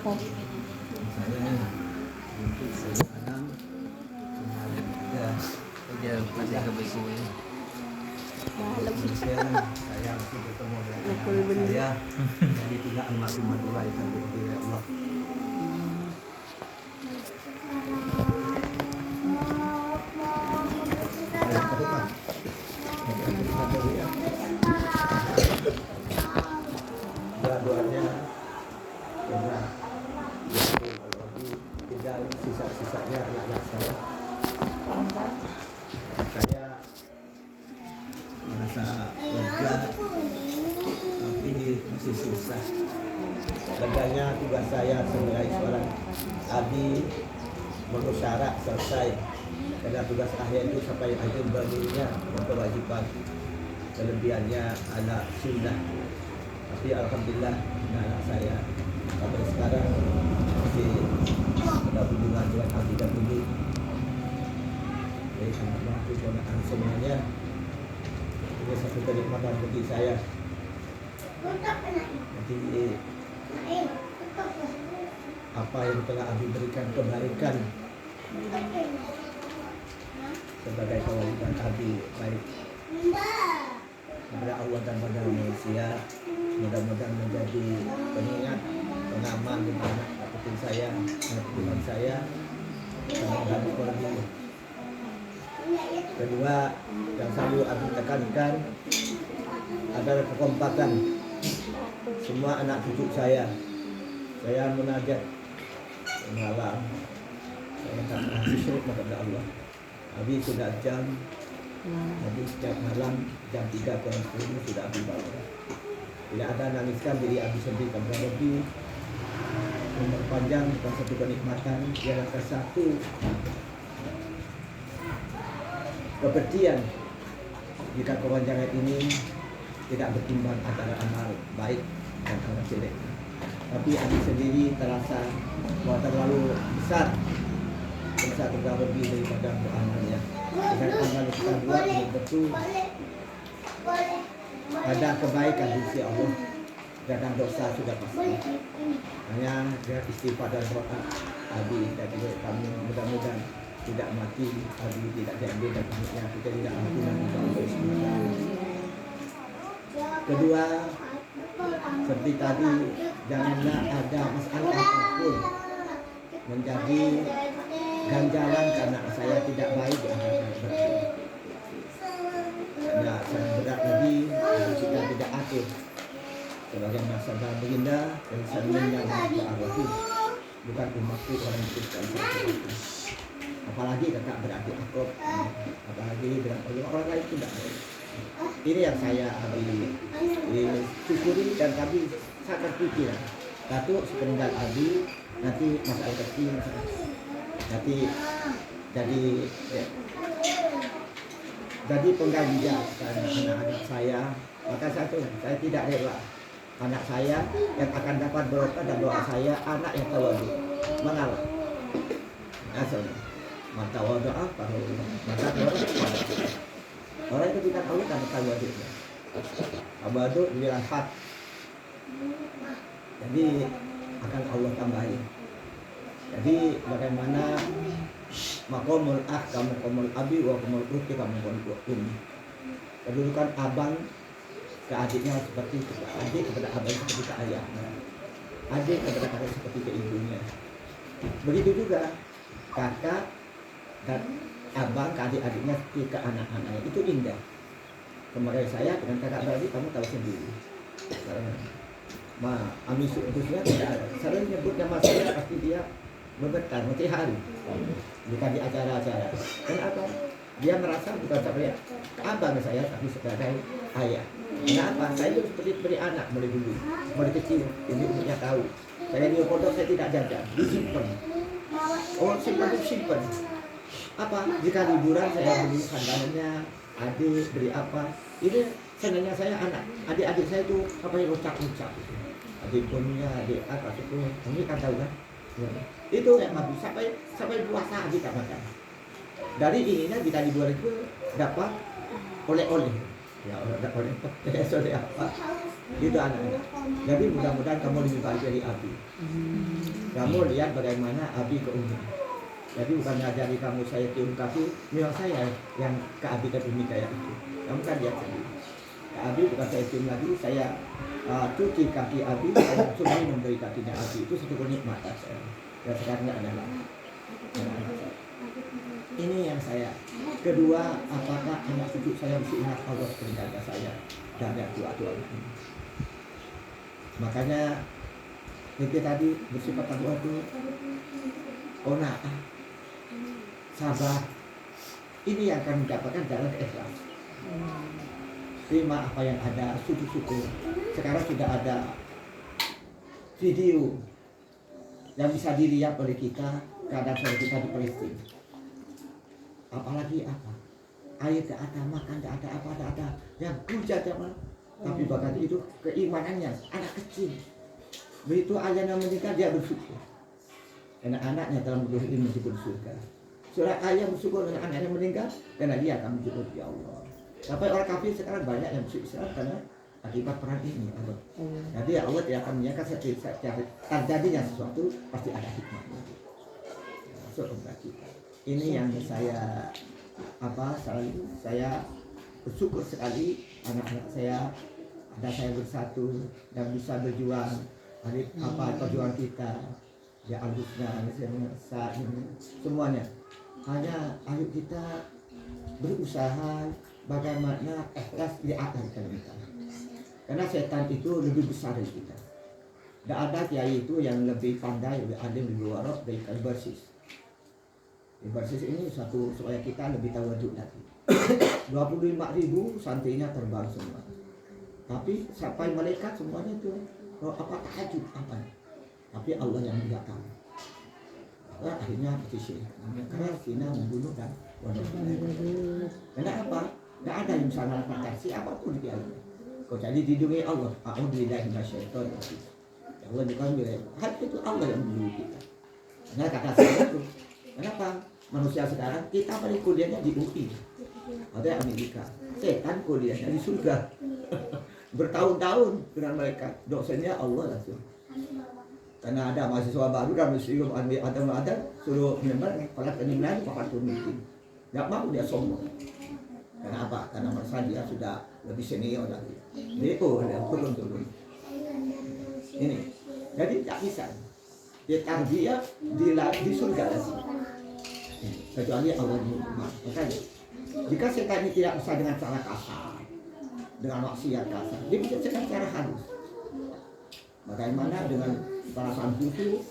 Saya nih untuk saya anak Dia masih ke beku ini. saya langsung bertemu dengan anak saya. Jadi tidak almarhum dua itu dari Allah. Dua-duanya tinggal sisa-sisanya anak saya. Saya merasa lega, tapi masih susah. Leganya tugas saya sebagai seorang abdi mengusyarak selesai. Karena tugas akhir itu sampai akhir baginya berkewajiban. Kelebihannya anak sunnah. Tapi alhamdulillah anak saya sampai sekarang masih ada hubungan dengan abdi dan umi. Jadi sangat mampu ponakan semuanya. Ini satu kenikmatan bagi saya. Jadi apa yang telah abdi berikan kebaikan sebagai kewajiban abdi baik kepada Allah dan pada manusia, mudah-mudahan menjadi pengingat, pengaman di mana hati saya, hati saya, dan keluarga. Kedua, yang selalu abdi tekankan adalah kekompakan semua anak cucu saya. Saya munajat malam, saya tak syirik kepada Allah. Habis sudah jam, jadi setiap malam jam 3 kurang 10 sudah abdi bangun. Tidak ada nangiskan diri abdi sendiri kepada lebih memperpanjang bukan satu kenikmatan, yang ke satu kepercayaan jika kepanjangan ini tidak bertimbang antara amal baik dan amal jelek. Tapi abdi sendiri terasa bahwa terlalu besar, bisa terlalu lebih daripada amalnya. Dengan amal yang kita buat betul ada kebaikan di sisi Allah, dan dosa sudah pasti. Hanya dengan istighfar dan doa abdi dan juga kami mudah-mudahan tidak mati, abdi tidak diambil dan umatnya kita tidak mati dan Allah. Kedua, seperti tadi, janganlah ada masalah apapun menjadi ganjalan karena saya tidak baik di akhirat berarti. Karena sangat berat lagi kita tidak atur. Sebagai masalah baginda dan sananya Allah bukan umatku orang yang Kristen saja. Apalagi kakak berarti akut, apalagi dengan orang lain tidak. Ini yang saya syukuri dan kami sangat pikir. Satu sepeninggal abdi nanti masalah kecil nanti jadi penggantinya anak-anak saya. Maka saya tidak rela anak saya yang akan dapat berkah dan doa saya anak yang tawadhu mengalah. Asalnya mata wadu apa? Mata wadu orang itu tidak tahu dan tawadhu. Tawadhu bilang hak. Jadi akan Allah tambahin. Jadi bagaimana maqamul akh kamu maqamul abi wa maqamul ukhti kamu maqamul ummi. Kedudukan abang ke adiknya seperti adik kepada abang seperti ke ayahnya. Adik kepada kakak seperti ke ibunya. Begitu juga kakak dan abang ke adik-adiknya seperti ke anak-anaknya. Itu indah. Kemarin saya dengan kakak beradik kamu tahu sendiri. Amis khususnya tidak ada. Sering nyebut nama saya pasti dia bergetar matahari bukan di acara-acara. Kenapa? Dia merasa bukan sebagai abang saya tapi sebagai ayah. Kenapa? Saya itu seperti beri anak mulai dulu, mulai kecil. Ini umurnya tahu. Saya di pondok saya tidak jajan, disimpan. Oh simpan. Apa? Jika liburan saya beli sandalannya, adik beri apa? Ini senangnya saya anak. Adik-adik saya itu apa yang ucap-ucap. Adik punya, adik apa itu, ini kan tahu kan? Ya. Itu yang habis sampai puasa adik tak makan. Dari ininya kita di 2000 dapat oleh-oleh. Ya oleh-oleh apa? Itu anak-anak. Jadi mudah-mudahan kamu lebih baik dari Abi. Kamu lihat bagaimana Abi ke Umi. Jadi bukan ngajari kamu saya cium kaki, memang saya yang ke Abi ke Umi kayak itu. Kamu kan lihat sendiri. Ke Abi bukan saya cium lagi, saya cuci kaki Abi, saya langsung minum dari kakinya Abi. Itu satu kenikmatan saya. Dan sekarang nggak ada lagi. Ini yang saya. Kedua, apakah anak cucu saya mesti ingat Allah menjaga saya dari tua-tua ini. Makanya itu tadi bersifat takwa itu qanaah, sabar. Ini yang akan mendapatkan jalan ikhlas. Terima apa yang ada, syukur. Sekarang sudah ada video yang bisa dilihat oleh kita keadaan saudara kita di Palestina. Apalagi apa? Air tidak ada, makan tidak ada, apa tidak ada. Yang hujan tidak. Tapi bahkan itu keimanannya anak kecil. Begitu ayahnya menikah dia bersyukur. Karena anaknya dalam berdua ini masih bersyukur. Surah ayah bersyukur dengan anaknya meninggal karena dia akan bersyukur ya Allah. Sampai orang kafir sekarang banyak yang bersyukur Islam karena akibat perang ini. Jadi Allah tidak akan menyiapkan setiap terjadinya sesuatu pasti ada hikmahnya. Masuk kepada kita. Ini yang saya selalu saya bersyukur sekali anak-anak saya ada saya bersatu dan bisa berjuang perjuangan kita ya Al-Husna semuanya hanya ayo kita berusaha bagaimana ikhlas di atas kita karena setan itu lebih besar dari kita. Tidak ada kiai itu yang lebih pandai lebih alim lebih warok dari bersis. Bersis ini satu supaya kita lebih tawaduk lagi. 25.000 santrinya terbang semua. Tapi sampai malaikat semuanya itu apa tahajud apa? Tapi Allah yang tidak tahu. Akhirnya berisi karena zina membunuh dan karena apa? Tidak ada yang bisa melakukan siapapun dia. Kau jadi dilindungi Allah. A'udzubillahi minasyaitonir rajim. Allah bukan milik. Hati itu Allah yang melindungi kita. Nah kata saya itu. Kenapa? Manusia sekarang kita paling kuliahnya di UI atau Amerika. Setan kuliahnya di surga. Bertahun-tahun dengan mereka. Dosennya Allah langsung. Karena ada mahasiswa baru dan museum ada suruh member pada penimbangan papan pemimpin. Gak mau dia sombong. Karena apa? Karena merasa dia sudah lebih senior lagi. Dia turun. Ini. Jadi tak bisa. Dia tarbiyah di surga lagi. Kecuali Allah makanya jika setan ini tidak bisa dengan cara kasar dengan maksiat kasar dia bisa dengan cara halus. Bagaimana dengan perasaan khusyuk,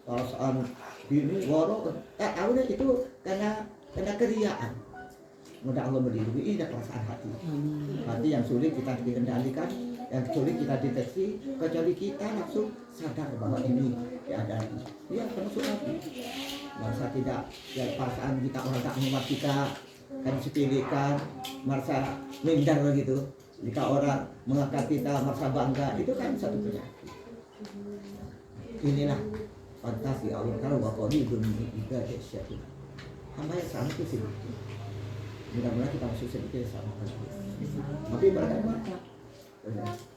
perasaan gini warok tahunya itu karena keriaan. Mudah Allah melindungi ini perasaan hati yang sulit kita dikendalikan, yang sulit kita deteksi kecuali kita langsung sadar bahwa ini ada dia termasuk hati. Merasa tidak ya perasaan kita orang tak menghormat kita kan sepilikan merasa minder begitu. Jika orang mengangkat kita merasa bangga itu kan satu penyakit. Inilah fantasi Allah kalau wakori belum juga dahsyat. Hamba yang sama itu sih. Mudah-mudahan kita masuk sedikit sama lagi. Tapi bagaimana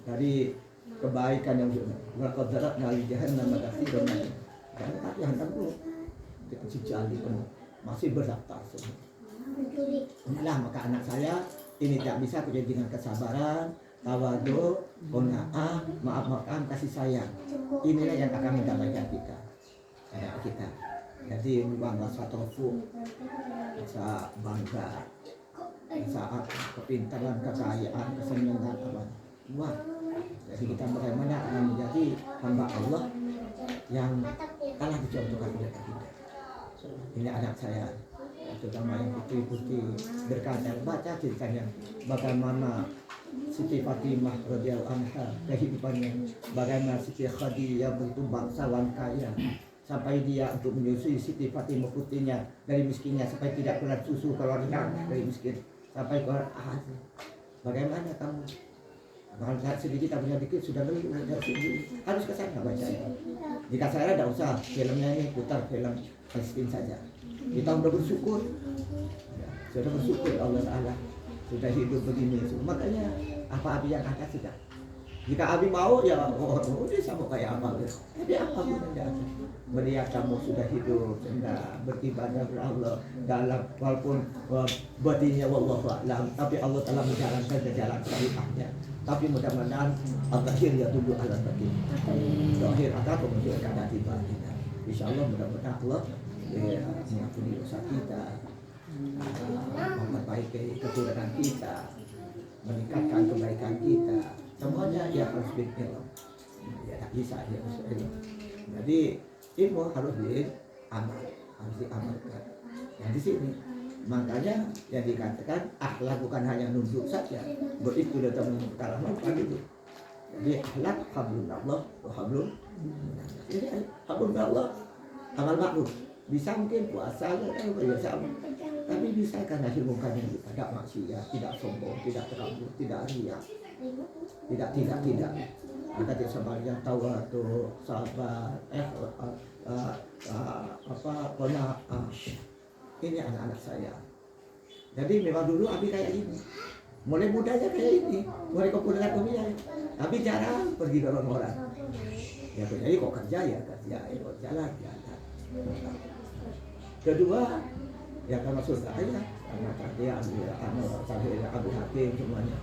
dari kebaikan yang berkodarat dari jahannam magasi dan karena tapi hantam dulu dijali penuh masih berdaftar semua. Inilah maka anak saya ini tidak bisa kerja dengan kesabaran, tawadhu, qanaah, maaf-maafan, kasih sayang. Inilah yang akan mendamaikan kita. Kayak kita. Jadi bangga satofu, rasa bangga, saat kepintaran, kekayaan, kesenangan apa. Wah. Jadi kita bagaimana akan menjadi hamba Allah yang telah dicontohkan oleh kita. Ini anak saya, terutama yang putih-putih berkaca baca ceritanya bagaimana Siti Fatimah radhiyallahu anha kehidupannya, bagaimana Siti Khadijah begitu bangsawan kaya sampai dia untuk menyusui Siti Fatimah putrinya dari miskinnya sampai tidak pernah susu keluarga dari miskin sampai keluar bagaimana kamu bahkan sedikit tak punya dikit sudah beli harus ke sana baca ya. Jika saya tidak usah filmnya ini putar film Palestina saja. Kita sudah bersyukur, ya, sudah bersyukur Allah Taala sudah hidup begini. Makanya apa yang ada sudah Jika Abi mau ya dia sama kayak abang. Tapi apa gunanya? Melihat kamu sudah hidup, senang, beribadah kepada Allah dalam walaupun batinnya wallahu a'lam, tapi Allah telah menjalankan ke jalan syariahnya. Tapi mudah-mudahan al-akhir ya dulu ala batin. Akhir atau menunjukkan hati batin. Insyaallah mudah-mudahan Allah mengampuni dosa kita, memperbaiki kekurangan kita, meningkatkan kebaikan kita. Semuanya ya harus ilmu. Ya tak bisa ya harus ilmu. Jadi ilmu harus diamal, harus diamalkan. Yang di sini makanya yang dikatakan akhlak bukan hanya nunduk saja, begitu datang kalam itu. Jadi akhlak hablullah wa hablul. Jadi hablullah amal makruh. Bisa mungkin puasa biasa, tapi bisa karena ilmukan yang tidak maksiat, tidak sombong, tidak terabur, tidak riya, tidak. Maka dia sebaliknya tawadu, sabar, ini anak-anak saya. Jadi memang dulu Abi kayak ini, mulai mudanya kayak ini, mulai kepulangan kuliah, tapi jarang pergi dorong orang. Ya jadi kok kerja ya kerja, kok jalan. Kedua, ya karena surga ya, karena dia Abu Hakim semuanya.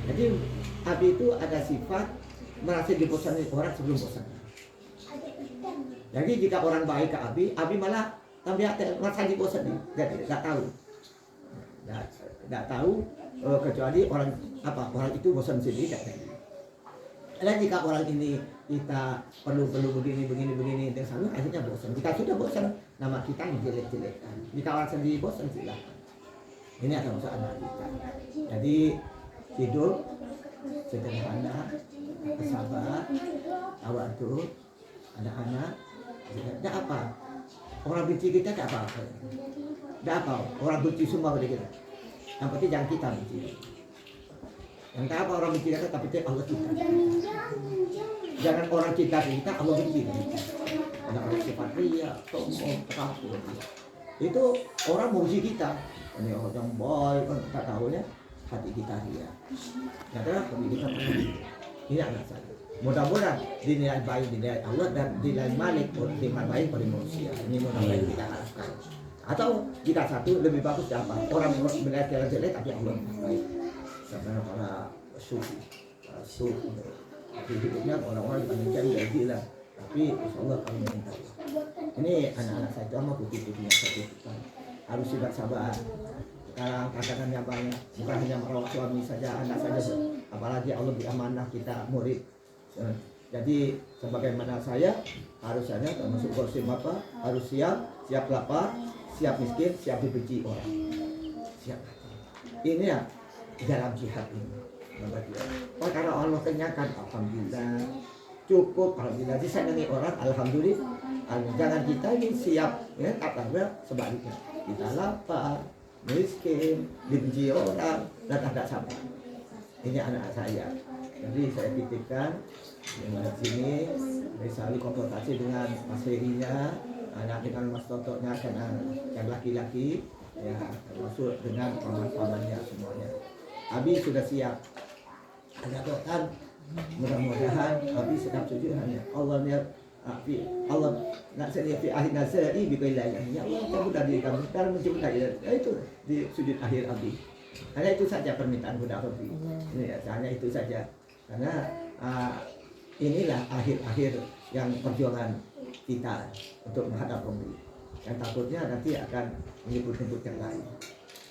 Jadi Abi itu ada sifat merasa dibosankan orang sebelum bosan. Jadi jika orang baik ke Abi malah tambah merasa dibosankan, jadi nggak tahu, kecuali orang itu bosan sendiri. Dan jika orang ini kita perlu begini dan sama akhirnya bosan. Jika sudah bosan, nama kita jelek-jelekan. Jika orang sendiri bosan silakan. Ini akan masuk anak kita. Jadi hidup sederhana, sabar, tawadhu, anak-anak. Tidak apa. Orang benci kita tidak apa-apa. Tidak apa. Orang benci semua pada kita. Yang penting jangan kita benci. Yang tak apa orang benci kita, tapi Allah kita. Jangan orang cinta kita, Allah benci kita. Ada orang sifat ria, sombong, takut. Itu orang benci kita. Ini orang yang baik, kan kita tahu ya hati kita ria. Karena kita ini anak saya. Mudah-mudahan dinilai baik dinilai Allah dan dinilai malik dinilai baik pada manusia. Ini mudah-mudahan kita harapkan. Atau jika satu lebih bagus apa? Orang melihat jelek tapi Allah baik. Karena para sufi, tapi hidupnya orang-orang dibandingkan dari gila. Tapi insyaAllah kami minta. Ini anak-anak saya itu sama putih-putihnya satu harus juga sabar. Sekarang tantangannya banyak, bukan hanya merawat suami saja, anak saja, apalagi Allah beri amanah kita murid. Jadi sebagaimana saya harusnya termasuk kursi bapak harus siap lapar, siap miskin, siap dibenci orang, siap. Ini ya dalam jihad ini. Karena Allah kenyangkan, alhamdulillah cukup, alhamdulillah disenangi orang, alhamdulillah. Jangan kita ini siap, ya, apabila sebaliknya kita lapar, miskin, dibenci orang, dan tidak sabar. Ini anak saya. Jadi saya titipkan di sini, misalnya konsultasi dengan Mas Herinya, anak dengan Mas Totoknya, karena yang laki-laki, ya termasuk dengan paman-pamannya semuanya. Abi sudah siap. Ada doa, mudah-mudahan Abi sedang sujud hanya Allah nak seni fi akhir nasri bi wilayah. Ya Allah, kamu dari kamu dan mencipta itu di sujud akhir Abi. Hanya itu saja permintaan budak Abi. Ini ya, hanya itu saja. Karena inilah akhir-akhir yang perjuangan kita untuk menghadap pembeli. Yang takutnya nanti akan menyebut-nyebut yang lain.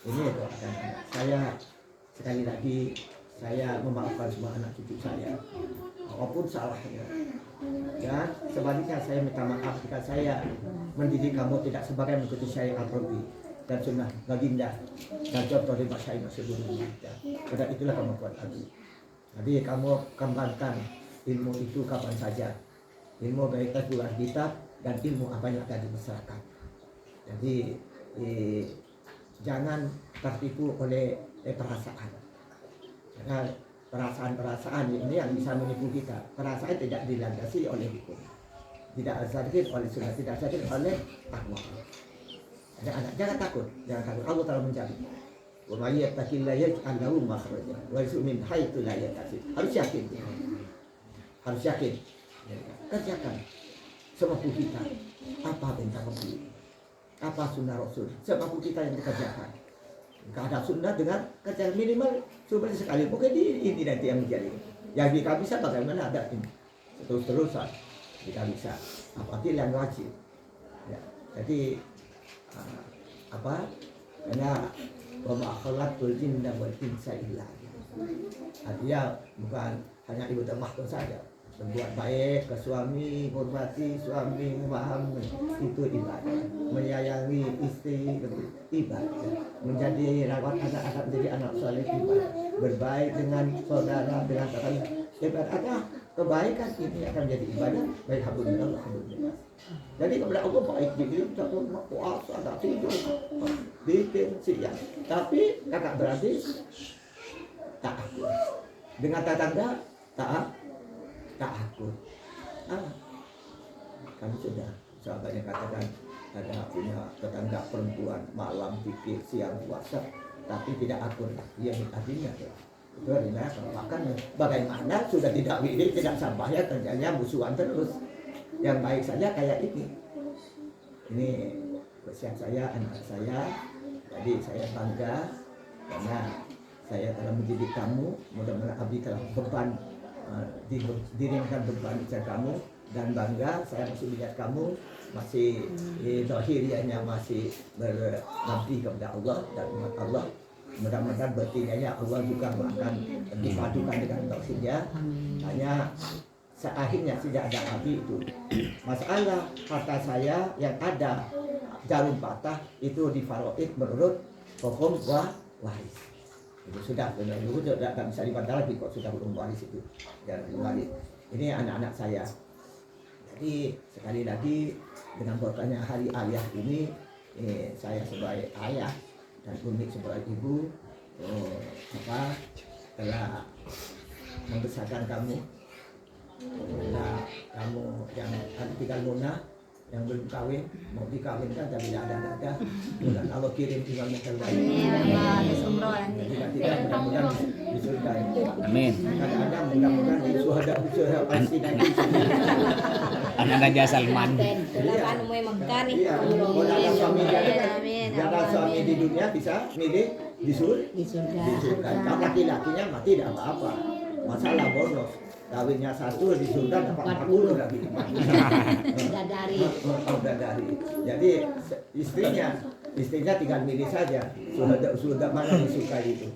Ini doakan saya. Sekali lagi saya memaafkan semua anak cucu saya apapun salahnya, dan sebaliknya saya minta maaf jika saya mendidik kamu tidak sebagai mengikuti syariat Al-Rabi dan sunnah baginda dan contoh dari saya masih belum ada. Pada itulah kemampuan Abi. Jadi kamu kembangkan ilmu itu kapan saja, ilmu baik luar kitab dan ilmu apa yang ada di masyarakat. Jadi jangan tertipu oleh perasaan. Karena perasaan-perasaan ini yang bisa menipu kita. Perasaan tidak dilandasi oleh hukum, tidak dilandasi oleh sunnah, tidak dilandasi oleh takwa. Ada anak, jangan takut, Allah telah menjamin. Wa may yattaqillaha yaj'al lahu makhraja wa yarzuqhu min haitsu la yahtasib. Harus yakin. Harus yakin. Kerjakan semampu kita. Apa perintah Rasul? Apa sunnah Rasul? Semampu kita yang dikerjakan. Kalau ada sunnah dengan kerja minimal seperti sekali. Mungkin ini nanti yang menjadi. Yang kita bisa bagaimana ada ini terus-terusan kita bisa. Apalagi yang wajib. Ya. Jadi apa? Karena akhlaqul jinna wal insa illa. Artinya bukan hanya ibu dan mahkum saja. Berbuat baik ke suami, hormati suami, memahami itu ibadah. Menyayangi istri itu ibadah. Menjadi rawat anak-anak menjadi anak saleh ibadah. Berbaik dengan saudara, dengan tetangga ibadah. Kebaikan ini akan menjadi ibadah. Baik alhamdulillah, alhamdulillah. Jadi kepada Allah baik bikin satu puasa, tak tidur, bikin siang. Tapi kakak berarti tak akut. Dengan tetangga tak akut. Kami sudah sahabatnya katakan ada punya tetangga perempuan malam pikir siang puasa tapi tidak akut. Dia artinya itu artinya makan bagaimana sudah tidak wirid tidak sabar ya kerjanya musuhan terus. Yang baik saja kayak ini kesian saya, anak saya. Jadi saya bangga karena saya telah mendidik kamu. Mudah-mudahan abdi telah beban diringankan beban usaha kamu dan bangga saya masih lihat kamu masih zahiriahnya masih berbakti kepada Allah dan umat Allah. Mudah-mudahan batinnya Allah juga akan dipadukan dengan tauhidnya. Hanya seakhirnya tidak ada api itu. Masalah kata saya yang ada jarum patah itu di faraid menurut hukum waris. Itu sudah itu tidak bisa dibantah lagi kok sudah belum waris itu. Jangan waris. Ini anak-anak saya. Jadi sekali lagi dengan berkahnya hari ayah ini saya sebagai ayah dan Umi sebagai ibu telah membesarkan kamu. Nah, kamu yang tinggal Muna yang belum kawin mau dikawinkan tapi tidak ada dan Allah kirim tinggalnya terbaik. Tidak mudah-mudahan di surga. Amin. Kadang-kadang mudah-mudahan di surga pasti nanti. Anak Raja Salman. Iya, kalau ada suami ada suami di dunia bisa milih di surga. Kalau laki-lakinya mati tidak apa-apa. Masalah bonus. Kawinnya satu di surga dapat 40 lagi. Udah dari. Jadi istrinya tinggal milih saja surga mana disukai itu.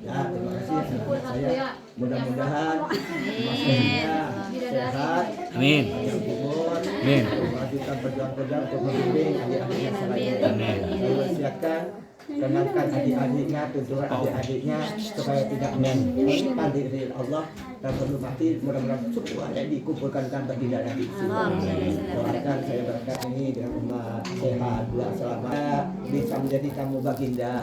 Ya, terima kasih anak saya. Mudah-mudahan maksudnya sehat. Amin. Yang umur. Amin. Melanjutkan perjuangan untuk membimbing adik-adiknya selanjutnya. Saya wasiatkan kenalkan adik-adiknya, tuntunan adik-adiknya supaya tidak menyimpan diri Allah dan perlu mati. Mudah-mudahan semuanya dikumpulkan tanpa tidak ada di sini. Doakan saya berkat ini dengan umat sehat, dua selamat bisa menjadi tamu baginda.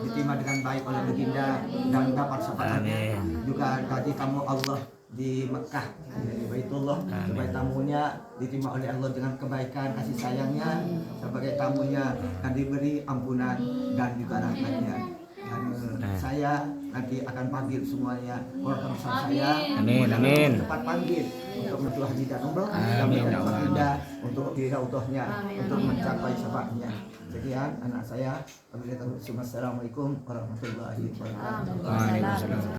Diterima dengan baik oleh baginda dan dapat syafaatnya. Juga tadi tamu Allah di Mekah, di Baitullah, sebagai tamunya diterima oleh Allah dengan kebaikan kasih sayangnya, sebagai tamunya akan diberi ampunan dan juga rahmatnya. Dan saya nanti akan panggil semuanya keluarga besar saya. Amin, amin. Cepat panggil untuk menjual haji dan umroh dan menjadi baginda untuk diraudhahnya untuk mencapai syafaatnya. Sekian anak saya. Assalamualaikum warahmatullahi wabarakatuh. Waalaikumsalam.